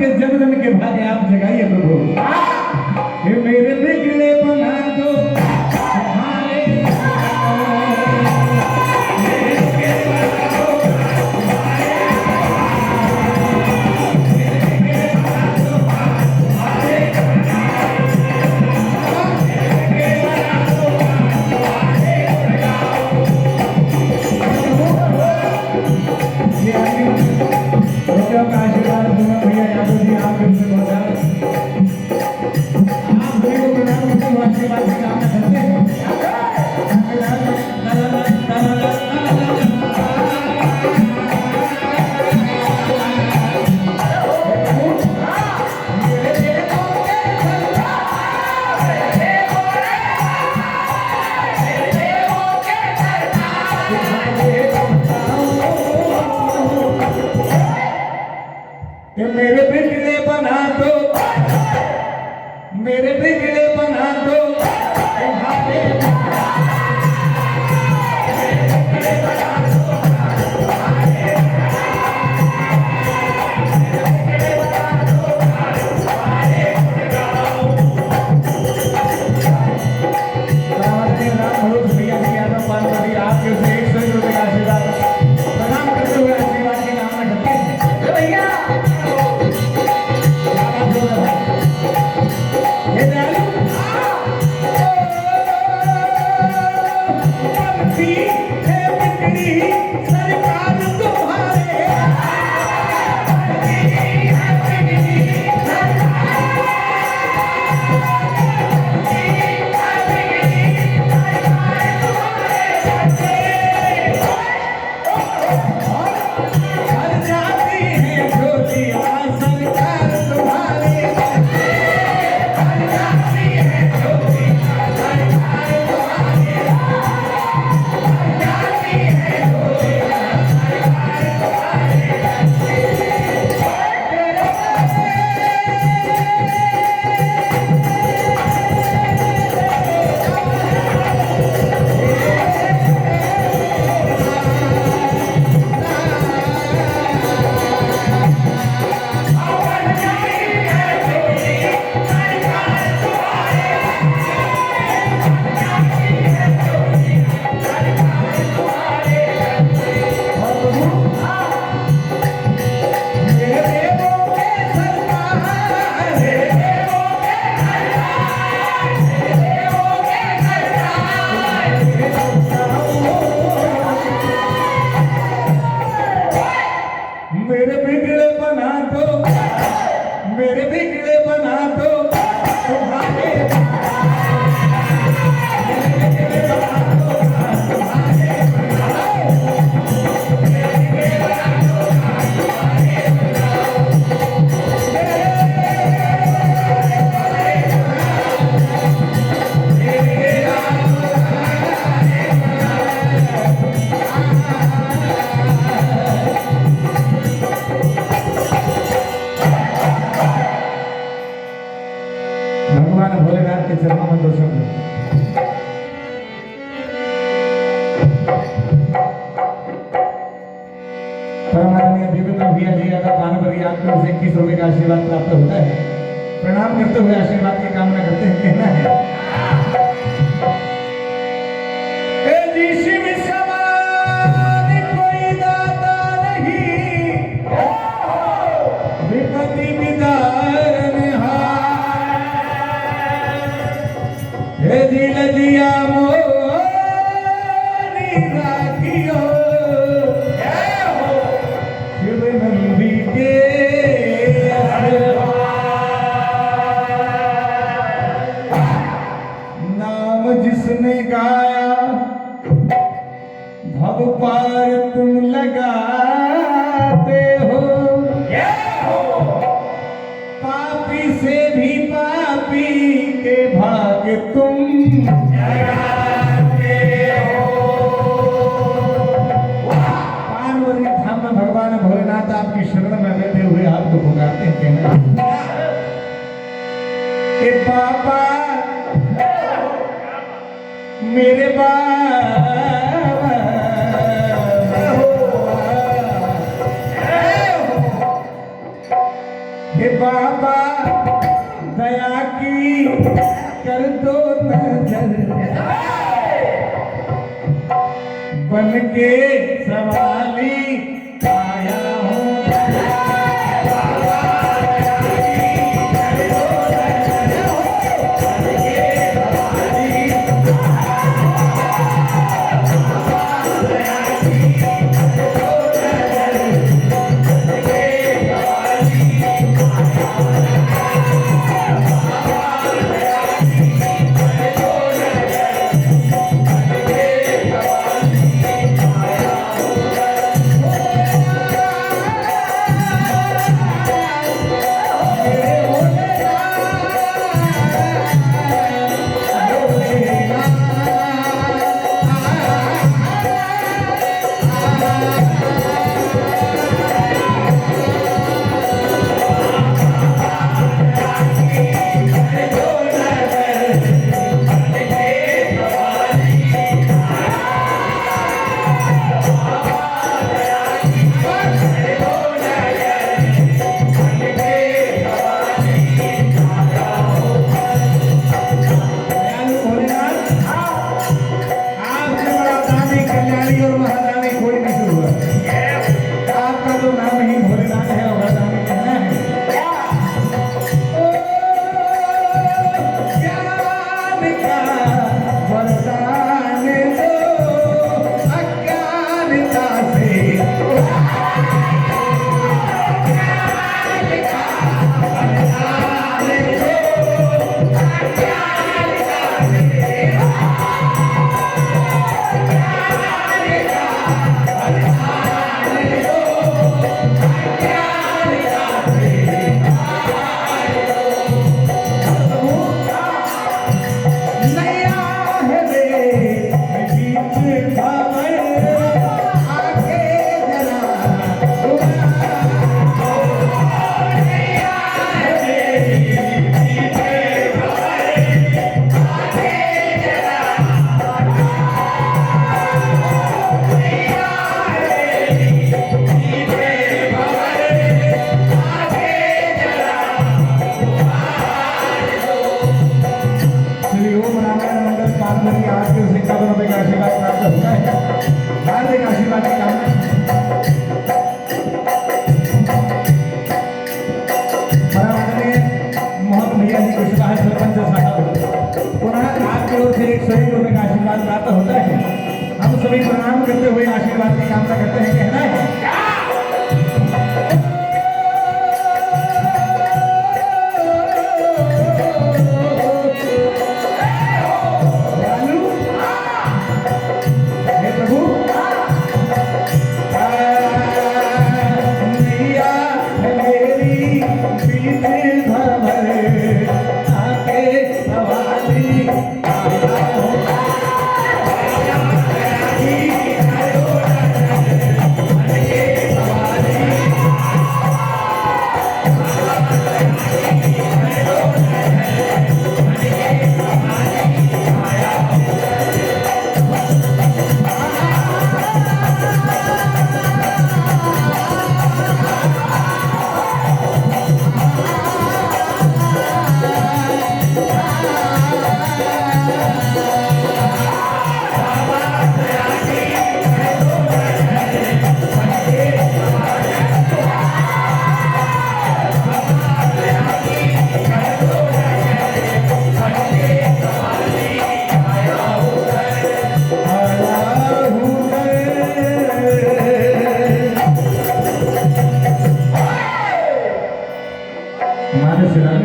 के जन जन के भाग्य आप जगाइए प्रभु। ये मेरे बिगड़े बना दो का आशीर्वाद दूंगा भैया यादव जी आपके उनसे बहुत आप सभी को प्रणाम करते हुए आशीर्वाद की कामना करते हैं। मेरे बिगड़े बना दो, मेरे बिगड़े बना दो आपके उसे 100 रुपये का आशीर्वाद प्रणाम करते हुए आशीर्वाद की कामना करते हैं भैया। मेरे बिगड़े बना दो, मेरे बिगड़े बना दो तुम्हारे भगवान भोलेनाथ के चरणों में दर्शन दो। परमानंद देवेंद्र भैया जी का पानवरी आपको 21 रुपये का आशीर्वाद प्राप्त होता है। प्रणाम करते हुए आशीर्वाद की कामना करते हैं। कहना है शिव समान कोई दाता नहीं, विपत्ति विदारण दिल दिया मोरी राखियो शिव नंदी के नाम जिसने गाया भव पार तुम लगाते हो, पापी से भी पापी के भाग्य तुम जगाते हो। पानवरी धाम में भगवान भोलेनाथ आपकी शरण में बैठे हुए आपको पुकारते हैं। कहना कि बाबा मेरे बाबा हे बन के सवाली आया हूँ हम सभी प्रणाम करते हुए आशीर्वाद की कामना करते हैं कहना है